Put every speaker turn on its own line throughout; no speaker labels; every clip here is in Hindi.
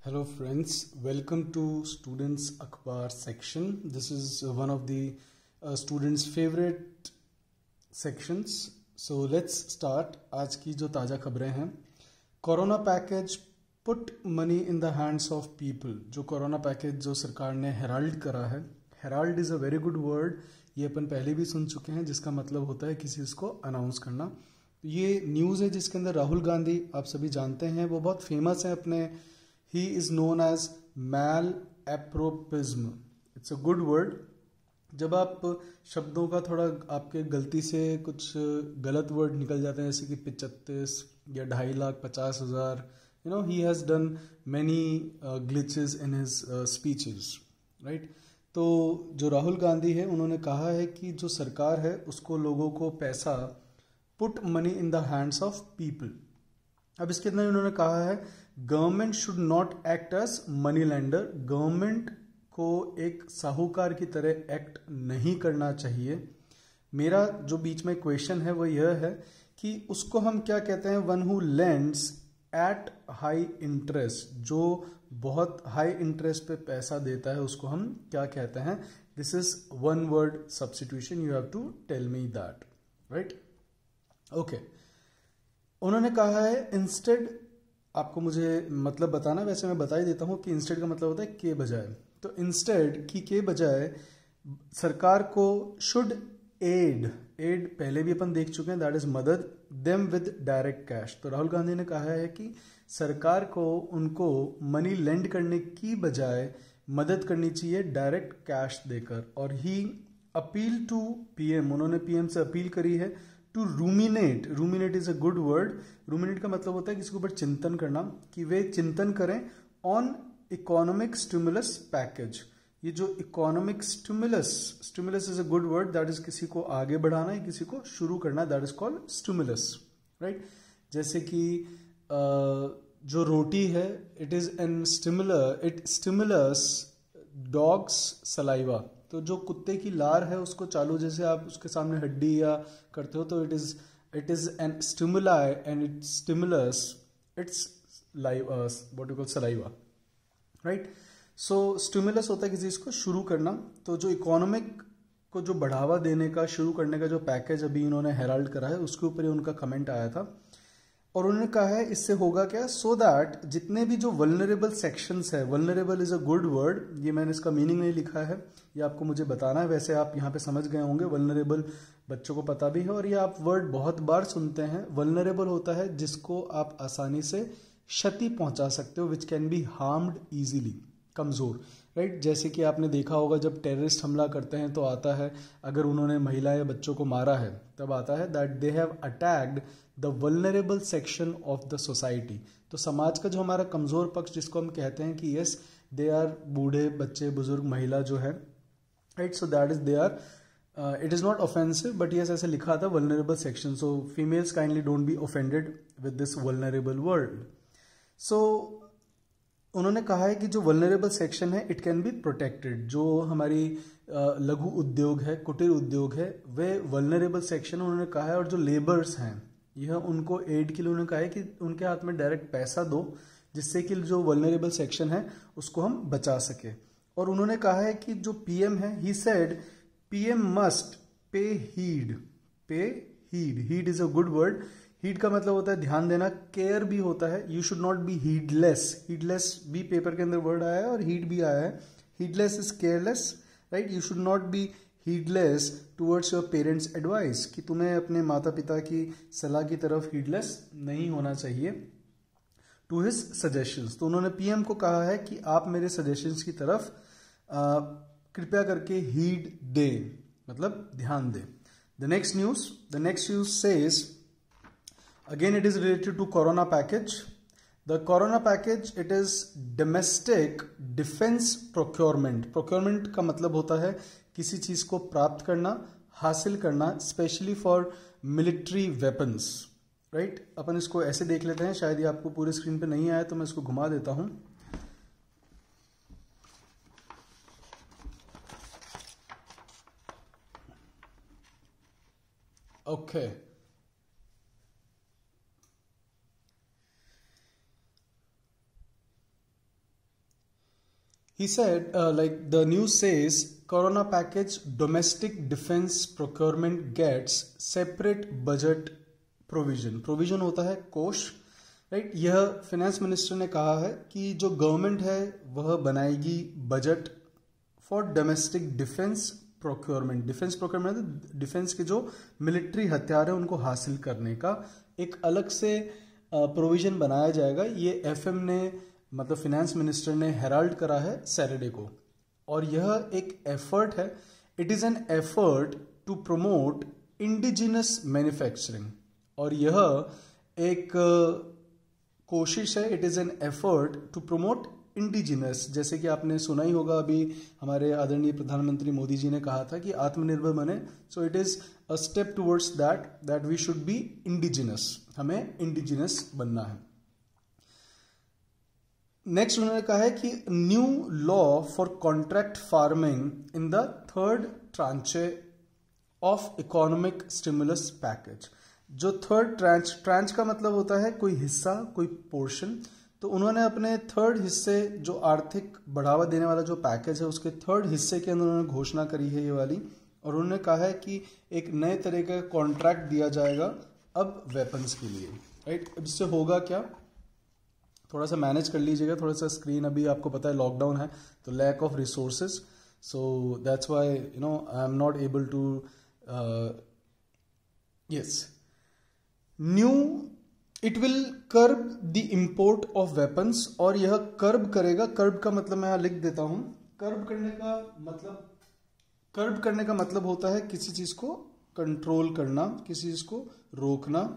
Hello friends, welcome to Students Akhbar section. This is one of the students' favorite sections. So let's start. आज की जो ताज़ा खबरें हैं, corona package put money in the hands of people. जो कोरोना पैकेज जो सरकार ने हेराल्ड करा है, Herald is a very good word. ये अपन पहले भी सुन चुके हैं, जिसका मतलब होता है किसी चीज़ को अनाउंस करना. ये न्यूज़ है जिसके अंदर राहुल गांधी, आप सभी जानते हैं, वो बहुत फेमस हैं अपने. He is known as malapropism. It's a good word. जब आप शब्दों का थोड़ा आपके गलती से कुछ गलत वर्ड निकल जाते हैं, जैसे कि 35 या 2,50,50,000, he has done many glitches in his speeches, right? तो जो राहुल गांधी है, उन्होंने कहा है कि जो सरकार है उसको लोगों को पैसा put money in the hands of people. अब इसके अंदर उन्होंने कहा है government should not act as money lender. Government को एक साहूकार की तरह एक्ट नहीं करना चाहिए. मेरा जो बीच में क्वेश्चन है वो यह है कि उसको हम क्या कहते हैं. One who lends at high interest, जो बहुत हाई इंटरेस्ट पे पैसा देता है, उसको हम क्या कहते हैं. This is one word substitution. You have to tell me that, right? Okay. उन्होंने कहा है इंस्टेड, आपको मुझे मतलब बताना, वैसे मैं बता ही देता हूं कि इंस्टेड का मतलब होता है के बजाय. तो इंस्टेड की के बजाय सरकार को शुड एड पहले भी अपन देख चुके हैं, दैट इज मदद देम विद डायरेक्ट कैश. तो राहुल गांधी ने कहा है कि सरकार को उनको मनी लेंड करने की बजाय मदद करनी चाहिए डायरेक्ट कैश देकर. और ही अपील टू पीएम, उन्होंने पीएम से अपील करी है to ruminate. Ruminate is a good word. Ruminate का मतलब होता है किसी के ऊपर चिंतन करना, कि वे चिंतन करें ऑन इकोनॉमिक स्टिमुलस पैकेज. ये जो economic stimulus is a good word. That is किसी को आगे बढ़ाना है, किसी को शुरू करना, that is called stimulus, right? जैसे कि जो रोटी है, it is N स्टिमुलर, it stimulus dogs saliva. तो जो कुत्ते की लार है उसको चालू, जैसे आप उसके सामने हड्डी या करते हो, तो it is N stimuli and it stimulus it's what you call saliva, right? So stimulus होता है किसी चीज को शुरू करना. तो जो इकोनॉमिक को जो बढ़ावा देने का, शुरू करने का जो पैकेज अभी इन्होंने हेराल्ड करा है, उसके ऊपर ही उनका कमेंट आया था. और उन्होंने कहा है इससे होगा क्या, सो दैट जितने भी जो वल्नरेबल सेक्शंस है, vulnerable is a good word. ये मैंने इसका मीनिंग नहीं लिखा है, ये आपको मुझे बताना है. वैसे आप यहाँ पे समझ गए होंगे, वल्नरेबल बच्चों को पता भी है, और ये आप वर्ड बहुत बार सुनते हैं. वल्नरेबल होता है जिसको आप आसानी से क्षति पहुंचा सकते हो, which can be harmed easily, कमजोर, राइट? जैसे कि आपने देखा होगा जब टेररिस्ट हमला करते हैं तो आता है, अगर उन्होंने महिला या बच्चों को मारा है तब आता है that they have attacked the vulnerable section of the society. तो समाज का जो हमारा कमजोर पक्ष, जिसको हम कहते हैं कि यस दे आर, बूढ़े, बच्चे, बुजुर्ग, महिला जो है, right? So that is they are, it is not offensive, but yes ऐसे लिखा था vulnerable section. So females kindly don't be offended with this vulnerable word. So उन्होंने कहा है कि जो वल्नरेबल सेक्शन है इट कैन बी प्रोटेक्टेड. जो हमारी लघु उद्योग है, कुटीर उद्योग है, वे वल्नरेबल सेक्शन उन्होंने कहा है. और जो लेबर्स हैं, यह उनको एड के लिए उन्होंने कहा है कि उनके हाथ में डायरेक्ट पैसा दो, जिससे कि जो वल्नरेबल सेक्शन है उसको हम बचा सके. और उन्होंने कहा है कि जो पीएम है, he said PM must pay heed. Heed is a good word. Heed का मतलब होता है ध्यान देना, केयर भी होता है. You should not be heedless. Heedless भी पेपर के अंदर वर्ड आया है और हीड भी आया है. Heedless is careless, right? You should not be heedless towards your parents advice, कि तुम्हें अपने माता पिता की सलाह की तरफ हीडलेस नहीं होना चाहिए. टू हिज सजेशंस, तो उन्होंने पीएम को कहा है कि आप मेरे सजेशंस की तरफ कृपया करके हीड दे, मतलब ध्यान दे. The next news says, again it is related to corona package. The corona package, it is domestic defense procurement. procurement का मतलब होता है किसी चीज को प्राप्त करना, हासिल करना, specially for military weapons, right? अपन इसको ऐसे देख लेते हैं, शायद ये आपको पूरे स्क्रीन पे नहीं आया तो मैं इसको घुमा देता हूं. Okay. He said, like the news says, Corona package domestic defense procurement gets separate budget provision. Provision होता है कोष, राइट. यह फाइनेंस मिनिस्टर ने कहा है कि जो गवर्नमेंट है वह बनाएगी budget for domestic defence procurement. Defence procurement defence के जो मिलिट्री हथियार है उनको हासिल करने का एक अलग से प्रोविजन बनाया जाएगा. ये एफएम ने मतलब फाइनेंस मिनिस्टर ने हेराल्ड करा है सैटरडे को. और यह एक एफर्ट है. It is an effort to promote indigenous manufacturing. और यह एक कोशिश है. It is an effort to promote indigenous. जैसे कि आपने सुना ही होगा, अभी हमारे आदरणीय प्रधानमंत्री मोदी जी ने कहा था कि आत्मनिर्भर बने. So it is a step towards that we should be indigenous. हमें इंडिजिनस बनना है. नेक्स्ट उन्होंने कहा है कि new law for contract farming in the third tranche of economic stimulus package. जो थर्ड ट्रांच का मतलब होता है कोई हिस्सा, कोई पोर्शन. तो उन्होंने अपने थर्ड हिस्से, जो आर्थिक बढ़ावा देने वाला जो पैकेज है, उसके थर्ड हिस्से के अंदर उन्होंने घोषणा करी है ये वाली. और उन्होंने कहा है कि एक नए तरह का कॉन्ट्रैक्ट दिया जाएगा अब वेपन्स के लिए, राइट. इससे होगा क्या, थोड़ा सा मैनेज कर लीजिएगा. थोड़ा सा स्क्रीन, अभी आपको पता है लॉकडाउन है तो lack of resources. So that's why I am not able to. Yes, new it will curb the import of weapons. और यह कर्ब करेगा. कर्ब का मतलब मैं यहां लिख देता हूं. कर्ब करने का मतलब होता है किसी चीज को कंट्रोल करना, किसी चीज को रोकना,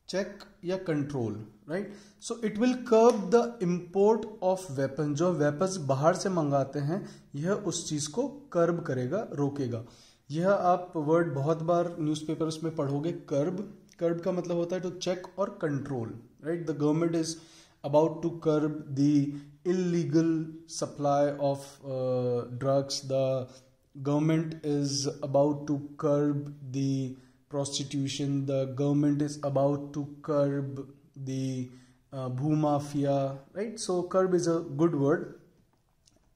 चेक या control, right. So it will curb the import of weapon. जो वेपन्स बाहर से मंगाते हैं यह उस चीज को कर्ब करेगा, रोकेगा. यह आप वर्ड बहुत बार न्यूज़पेपर्स में पढ़ोगे, कर्ब. कर्ब का मतलब होता है टू चेक और control, right. The government is about to curb the illegal supply of drugs. The government is about to curb the prostitution. The government is about to curb the bhumafia, right. So curb is a good word.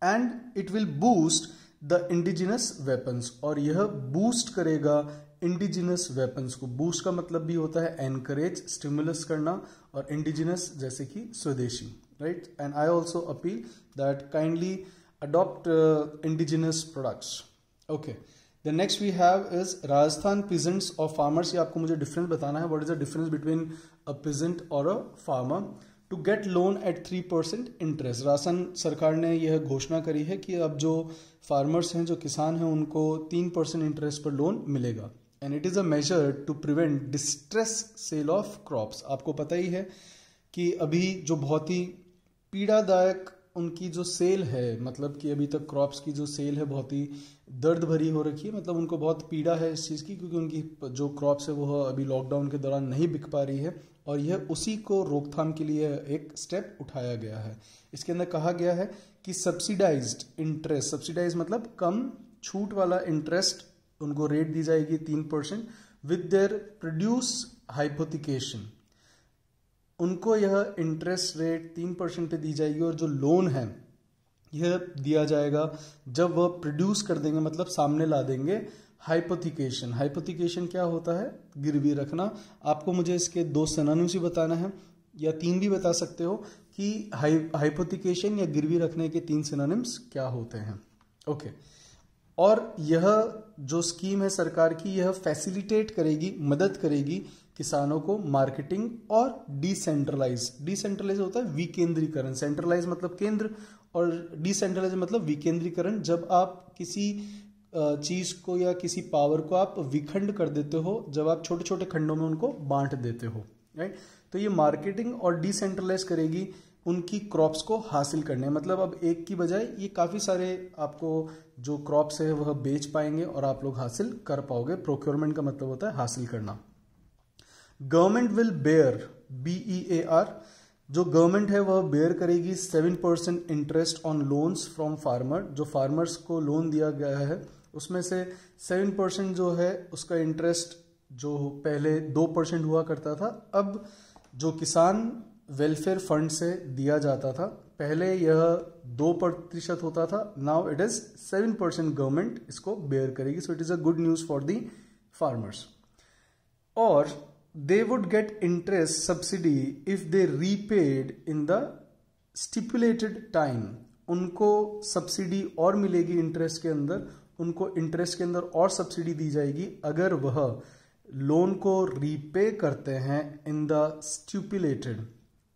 And it will boost the indigenous weapons. और यह boost करेगा इंडिजिनस वेपन्स को. बूस्ट का मतलब भी होता है एनकरेज, स्टिमुलस करना, और इंडिजिनस जैसे कि स्वदेशी, right. And I also appeal that kindly adopt indigenous products. Okay, the next we have is Rajasthan peasants or farmers. ये आपको मुझे डिफरेंस बताना है. What is the difference between a peasant or a farmer? To get loan at 3% interest. Rajasthan सरकार ने यह घोषणा करी है कि अब जो फार्मर्स हैं, जो किसान हैं, उनको 3% इंटरेस्ट पर लोन मिलेगा. And it is a measure to prevent distress sale of crops. आपको पता ही है कि अभी जो बहुत ही पीड़ादायक उनकी जो सेल है, मतलब कि अभी तक क्रॉप्स की जो सेल है बहुत ही दर्द भरी हो रखी है. मतलब उनको बहुत पीड़ा है इस चीज़ की, क्योंकि उनकी जो क्रॉप्स है वो अभी लॉकडाउन के दौरान नहीं बिक पा रही है. और यह उसी को रोकथाम के लिए एक स्टेप उठाया गया है. इसके अंदर कहा गया है कि सब्सिडाइज्ड इंटरेस्ट, सब्सिडाइज मतलब कम छूट वाला इंटरेस्ट, उनको रेट दी जाएगी 3% विद देयर प्रोड्यूस हाइपोथिकेशन. उनको यह इंटरेस्ट रेट 3% पे दी जाएगी. और जो लोन है यह दिया जाएगा जब वह प्रोड्यूस कर देंगे, मतलब सामने ला देंगे हाइपोथिकेशन. हाइपोथिकेशन क्या होता है? गिरवी रखना. आपको मुझे इसके 2 सिनोनिम्स ही बताना है या 3 भी बता सकते हो कि हाइपोथिकेशन या गिरवी रखने के 3 सिनोनिम्स क्या होते हैं. ओके. और यह जो स्कीम है सरकार की, यह फैसिलिटेट करेगी, मदद करेगी किसानों को मार्केटिंग और डिसेंट्रलाइज होता है विकेंद्रीकरण. सेंट्रलाइज मतलब केंद्र और डिसेंट्रलाइज मतलब विकेंद्रीकरण. जब आप किसी चीज को या किसी पावर को आप विखंड कर देते हो, जब आप छोटे छोटे खंडों में उनको बांट देते हो, राइट. तो ये मार्केटिंग और डिसेंट्रलाइज करेगी उनकी क्रॉप्स को हासिल करने. मतलब अब एक की बजाय ये काफी सारे आपको जो क्रॉप्स है वह बेच पाएंगे और आप लोग हासिल कर पाओगे. प्रोक्योरमेंट का मतलब होता है हासिल करना. गवर्नमेंट विल बेयर, BEAR, जो गवर्नमेंट है वह बेयर करेगी 7% interest on loans from farmer. जो फार्मर्स को लोन दिया गया है उसमें से 7% जो है उसका इंटरेस्ट, जो पहले 2% हुआ करता था, अब जो किसान वेलफेयर फंड से दिया जाता था पहले यह 2% होता था, नाउ इट इज 7% गवर्नमेंट इसको बेयर करेगी. So it is a good news for the farmers. और they would get interest subsidy if they repaid in the stipulated time. उनको सब्सिडी और मिलेगी इंटरेस्ट के अंदर, उनको इंटरेस्ट के अंदर और सब्सिडी दी जाएगी अगर वह लोन को रीपे करते हैं इन द स्टिपुलेटेड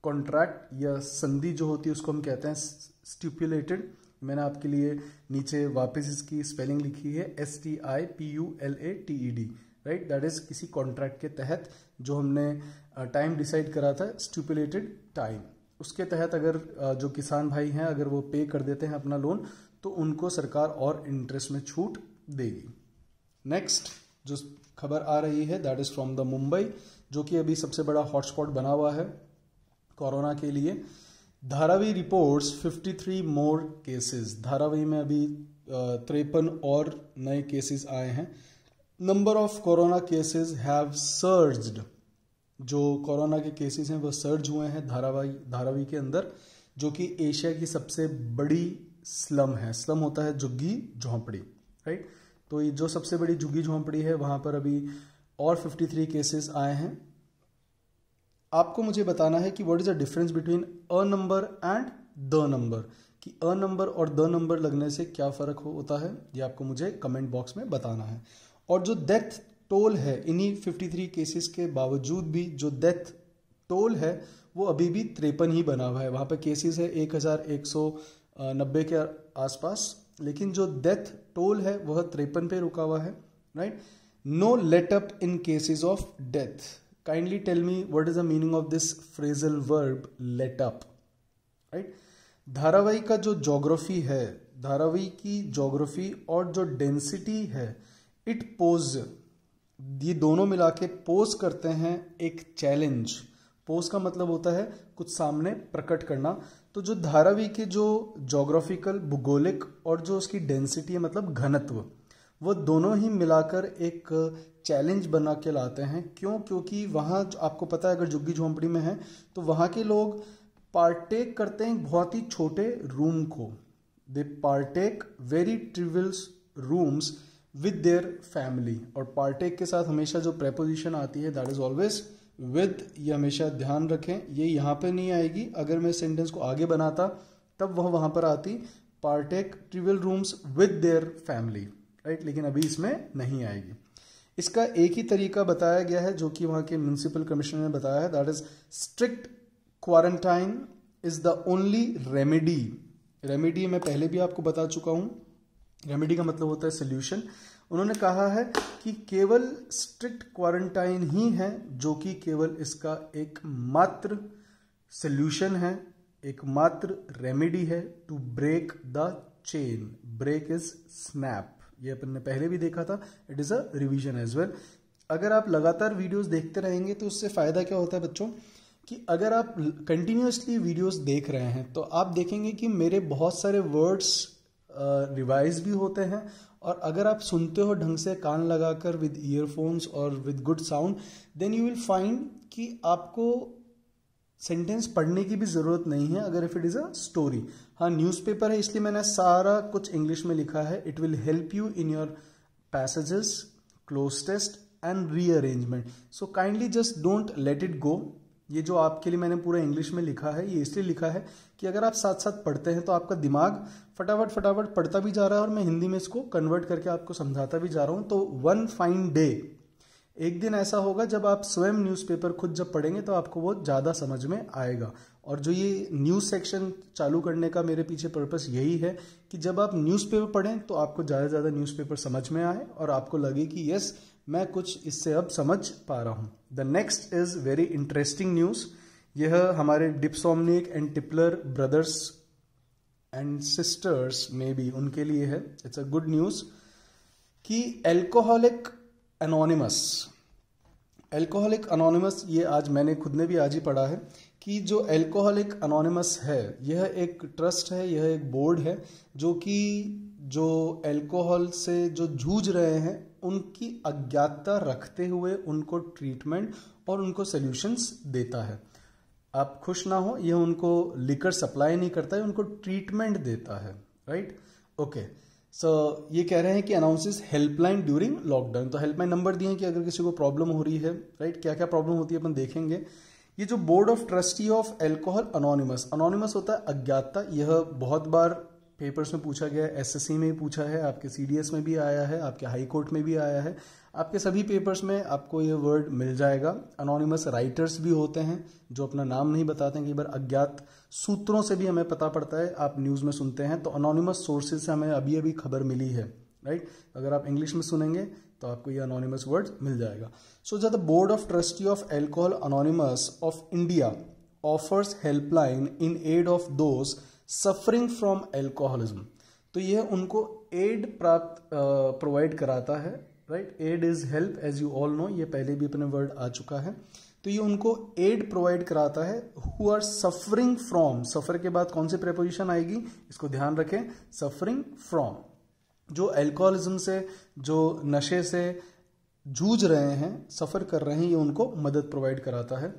कॉन्ट्रैक्ट, या संधि जो होती है उसको हम कहते हैं स्टिपुलेटेड. मैंने आपके लिए नीचे वापस इसकी स्पेलिंग लिखी है, STIPULATED, राइट. दैट इज किसी कॉन्ट्रैक्ट के तहत जो हमने टाइम डिसाइड करा था, स्टिपुलेटेड टाइम, उसके तहत अगर जो किसान भाई हैं अगर वो पे कर देते हैं अपना लोन तो उनको सरकार और इंटरेस्ट में छूट देगी. नेक्स्ट जो खबर आ रही है that is from the Mumbai, जो कि अभी सबसे बड़ा हॉटस्पॉट बना हुआ है कोरोना के लिए. Dharavi reports 53 more cases. Dharavi में अभी 53 और नए केसेस आए हैं. Number of corona cases have surged. जो कोरोना के केसेस हैं वो सर्ज हुए हैं धारावी के अंदर, जो कि एशिया की सबसे बड़ी स्लम है. स्लम होता है झुग्गी झोंपड़ी, राइट. तो ये जो सबसे बड़ी झुग्गी झोंपड़ी है वहां पर अभी और 53 केसेस आए हैं. आपको मुझे बताना है कि what is the difference between a number and the number, कि अ नंबर और द नंबर लगने से क्या फर्क होता है, ये आपको मुझे कमेंट बॉक्स में बताना है. और जो डेथ टोल है इन्हीं 53 केसेस के बावजूद भी जो डेथ टोल है वो अभी भी 53 ही बना हुआ है. वहां पर केसेस है 1190 के आसपास, लेकिन जो डेथ टोल है वह 53 पे रुका हुआ है, right. No let up in cases of death. Kindly tell me what is the meaning of this phrasal verb let up, right. Dharavi का जो ज्योग्राफी है, धारावी की ज्योग्राफी और जो डेंसिटी है, इट पोज, ये दोनों मिला के पोज करते हैं एक चैलेंज. पोज का मतलब होता है कुछ सामने प्रकट करना. तो जो धारावी के जो ज्योग्राफिकल भूगोलिक और जो उसकी डेंसिटी है मतलब घनत्व, वो दोनों ही मिलाकर एक चैलेंज बना के लाते हैं. क्यों? क्योंकि वहाँ आपको पता है अगर झुग्गी झोंपड़ी में है तो वहाँ के लोग पार्टेक करते हैं बहुत ही छोटे रूम को. They partake very trivial rooms with their family. और पार्टेक के साथ हमेशा जो प्रेपोजिशन आती है दैट इज ऑलवेज विद. ये हमेशा ध्यान रखें, ये यहाँ पे नहीं आएगी. अगर मैं सेंटेंस को आगे बनाता तब वह वहाँ पर आती, partake trivial rooms with their family, right. लेकिन अभी इसमें नहीं आएगी. इसका एक ही तरीका बताया गया है जो कि वहाँ के म्यूनिसिपल कमिश्नर ने बताया है, that is strict quarantine is the only remedy. Remedy मैं पहले भी आपको बता चुका हूँ. रेमेडी का मतलब होता है सोल्यूशन. उन्होंने कहा है कि केवल स्ट्रिक्ट क्वारंटाइन ही है जो कि केवल इसका एकमात्र सोल्यूशन है, एकमात्र रेमेडी है to break the chain. Break is snap, ये अपन ने पहले भी देखा था. It is a revision as well. अगर आप लगातार वीडियोस देखते रहेंगे तो उससे फायदा क्या होता है बच्चों, कि अगर आप कंटिन्यूसली वीडियोस देख रहे हैं तो आप देखेंगे कि मेरे बहुत सारे वर्ड्स रिवाइज भी होते हैं. और अगर आप सुनते हो ढंग से कान लगाकर विद ईयरफोन्स और with good sound, then you will find कि आपको सेंटेंस पढ़ने की भी जरूरत नहीं है अगर if it is a story. हाँ, न्यूज़पेपर है इसलिए मैंने सारा कुछ इंग्लिश में लिखा है. It will help you in your passages, cloze test and rearrangement. So kindly just don't let it go. ये जो आपके लिए मैंने पूरा इंग्लिश में लिखा है ये इसलिए लिखा है कि अगर आप साथ साथ पढ़ते हैं तो आपका दिमाग फटाफट फटाफट पढ़ता भी जा रहा है और मैं हिंदी में इसको कन्वर्ट करके आपको समझाता भी जा रहा हूँ. तो वन फाइन डे, एक दिन ऐसा होगा जब आप स्वयं न्यूज़पेपर खुद जब पढ़ेंगे तो आपको वो ज़्यादा समझ में आएगा. और जो ये न्यूज़ सेक्शन चालू करने का मेरे पीछे पर्पस यही है कि जब आप न्यूज़पेपर पढ़ें तो आपको ज़्यादा से ज़्यादा न्यूज़पेपर समझ में आए और आपको लगे कि यस मैं कुछ इससे अब समझ पा रहा हूँ. The next is very interesting news. यह हमारे डिप्सोमनिक एंड टिपलर ब्रदर्स एंड सिस्टर्स में भी उनके लिए है. इट्स अ गुड न्यूज़ कि एल्कोहलिक अनोनिमस, ये आज मैंने खुद ने भी आज ही पढ़ा है कि जो एल्कोहलिक अनोनिमस है यह एक ट्रस्ट है, यह एक बोर्ड है जो कि जो एल्कोहल से जो जूझ रहे हैं उनकी अज्ञातता रखते हुए उनको ट्रीटमेंट और उनको सॉल्यूशंस देता है. आप खुश ना हो, ये उनको लिकर सप्लाई नहीं करता है, उनको ट्रीटमेंट देता है, राइट। ओके, सो ये कह रहे हैं कि अनाउंसेस हेल्पलाइन ड्यूरिंग लॉकडाउन। तो हेल्पलाइन नंबर दिए हैं कि अगर किसी को प्रॉब्लम हो रही है, राइट, क्या क्या प्रॉब्लम होती है अपन देखेंगे। ये जो board of trustee of alcohol anonymous, anonymous होता है अज्ञातता, यह बहुत बार पेपर्स में पूछा गया है, एसएससी में भी पूछा है, आपके सीडीएस में भी आया है, आपके हाई कोर्ट में भी आया है, आपके सभी पेपर्स में आपको ये वर्ड मिल जाएगा। अनोनिमस राइटर्स भी होते हैं जो अपना नाम नहीं बताते हैं, कई बार अज्ञात सूत्रों से भी हमें पता पड़ता है, आप न्यूज़ में सुनते हैं। तो अनोनिमस सोर्सेज से हमें अभी अभी खबर मिली है, राइट। अगर आप इंग्लिश में सुनेंगे तो आपको ये अनोनिमस वर्ड मिल जाएगा। So the board of trustee of alcohol anonymous of India offers helpline in aid of those suffering from alcoholism. तो यह उनको एड प्रोवाइड कराता है, right. Aid is help, as you all know, ये पहले भी अपने वर्ड आ चुका है। तो ये उनको एड प्रोवाइड कराता है हु आर सफरिंग फ्रॉम, सफर के बाद कौन सी प्रेपोजिशन आएगी, इसको ध्यान रखें, सफरिंग फ्रॉम, जो एल्कोहलिज्म से, जो नशे से जूझ रहे हैं, सफर कर रहे हैं, ये उनको मदद प्रोवाइड कराता है।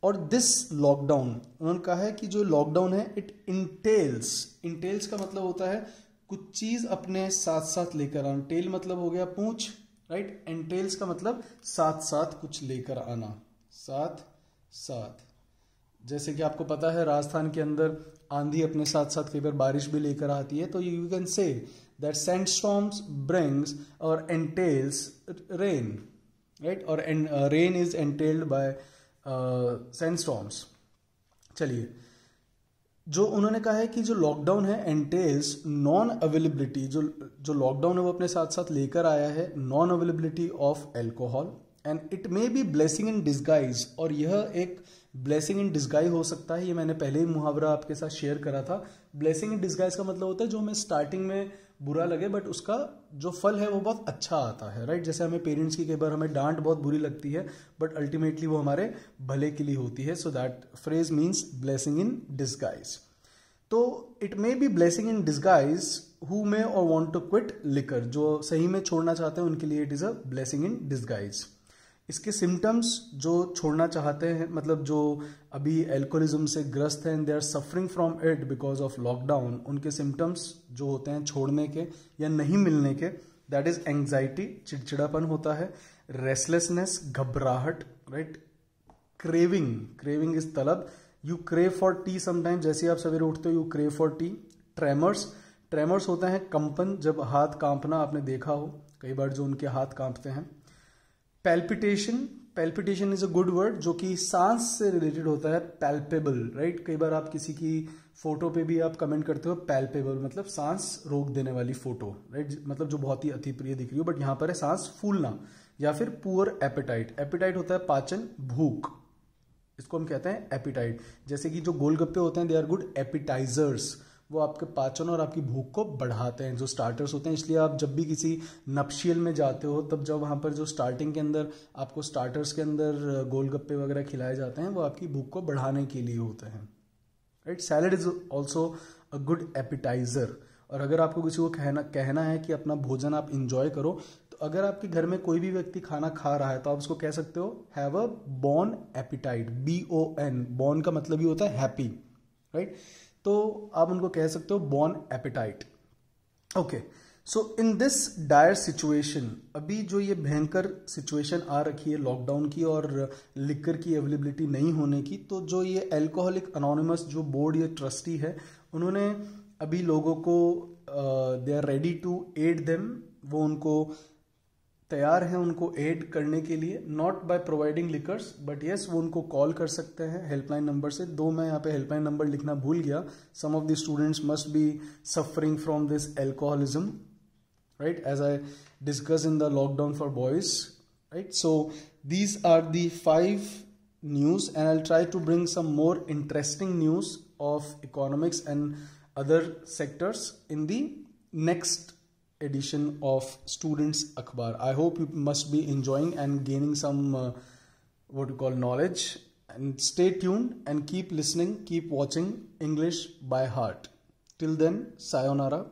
और दिस लॉकडाउन, उन्होंने कहा है कि जो लॉकडाउन है इट इंटेल्स, इंटेल्स का मतलब होता है कुछ चीज अपने साथ साथ लेकर आना, टेल मतलब हो गया पूंछ, राइट। एंटेल्स का मतलब साथ साथ कुछ लेकर आना, साथ साथ। जैसे कि आपको पता है राजस्थान के अंदर आंधी अपने साथ साथ कई बार बारिश भी लेकर आती है, तो you can say that sandstorms brings और एंटेल्स रेन, राइट, और rain is entailed by sandstorms. चलिए, जो उन्होंने कहा है कि जो लॉकडाउन है एंटेल्स नॉन अवेलेबिलिटी, जो लॉकडाउन है वो अपने साथ साथ लेकर आया है non availability of alcohol and it may be blessing in disguise, और यह एक ब्लेसिंग इन डिस्गाइज हो सकता है। ये मैंने पहले ही मुहावरा आपके साथ शेयर करा था। ब्लेसिंग इन डिस्गाइज का मतलब होता है जो हमें स्टार्टिंग में बुरा लगे बट उसका जो फल है वो बहुत अच्छा आता है, राइट। जैसे हमें पेरेंट्स की कई बार हमें डांट बहुत बुरी लगती है बट अल्टीमेटली वो हमारे भले के लिए होती है। So that phrase means blessing in disguise. तो it may be blessing in disguise who may और वांट टू क्विट लिकर, जो सही में छोड़ना चाहते हैं उनके लिए it is a blessing in disguise. इसके सिम्टम्स, जो छोड़ना चाहते हैं, मतलब जो अभी एल्कोहलिज्म से ग्रस्त हैं, they are suffering from it because of lockdown, उनके सिम्टम्स जो होते हैं छोड़ने के या नहीं मिलने के, दैट इज एंग्जाइटी, चिड़चिड़ापन होता है, रेस्टलेसनेस, घबराहट, राइट, क्रेविंग, क्रेविंग इज तलब, you crave for T sometime, जैसे आप सवेरे उठते हो you crave for T. Tremors, tremors होता है कंपन, जब हाथ कांपना, आपने देखा हो कई बार जो उनके हाथ कांपते हैं। Palpitation, palpitation is a good word जो कि सांस से रिलेटेड होता है। पैल्पेबल, राइट, कई बार आप किसी की फोटो पे भी आप कमेंट करते हो पैल्पेबल, मतलब सांस रोक देने वाली फोटो, राइट, मतलब जो बहुत ही अति प्रिय दिख रही हो, बट यहां पर है सांस फूलना। या फिर पुअर एपेटाइट, एपेटाइट होता है पाचन, भूख, इसको हम कहते हैं एपिटाइट। जैसे कि जो गोलगप्पे होते हैं दे आर गुड एपिटाइजर्स, वो आपके पाचन और आपकी भूख को बढ़ाते हैं, जो स्टार्टर्स होते हैं। इसलिए आप जब भी किसी नप्शियल में जाते हो तब जब वहाँ पर जो स्टार्टिंग के अंदर आपको स्टार्टर्स के अंदर गोलगप्पे वगैरह खिलाए जाते हैं वो आपकी भूख को बढ़ाने के लिए होते हैं, right. Salad is also a good appetiser. और अगर आपको किसी को कहना है कि अपना भोजन आप इंजॉय करो, तो अगर आपके घर में कोई भी व्यक्ति खाना खा रहा है तो आप उसको कह सकते हो have a born appetite, BON, born का मतलब ही होता है हैप्पी, राइट। तो आप उनको कह सकते हो born appetite. Okay, so in this dire situation, अभी जो ये भयंकर सिचुएशन आ रखी है लॉकडाउन की और लिकर की अवेलेबिलिटी नहीं होने की, तो जो ये एल्कोहलिक अनोनिमस जो बोर्ड या ट्रस्टी है, उन्होंने अभी लोगों को they are ready to aid them, वो उनको तैयार हैं उनको एड करने के लिए, not by providing liquors but yes, वो उनको कॉल कर सकते हैं हेल्पलाइन नंबर से। दो मैं यहाँ पे हेल्पलाइन नंबर लिखना भूल गया, some of the students must be suffering from this alcoholism, right, as I discussed in the lockdown for boys, right. So these are the 5 news and I'll try to bring some more interesting news of economics and other sectors in the next edition of Students Akhbar. I hope you must be enjoying and gaining some what you call knowledge, and stay tuned and keep listening, keep watching English by Heart. Till then, sayonara.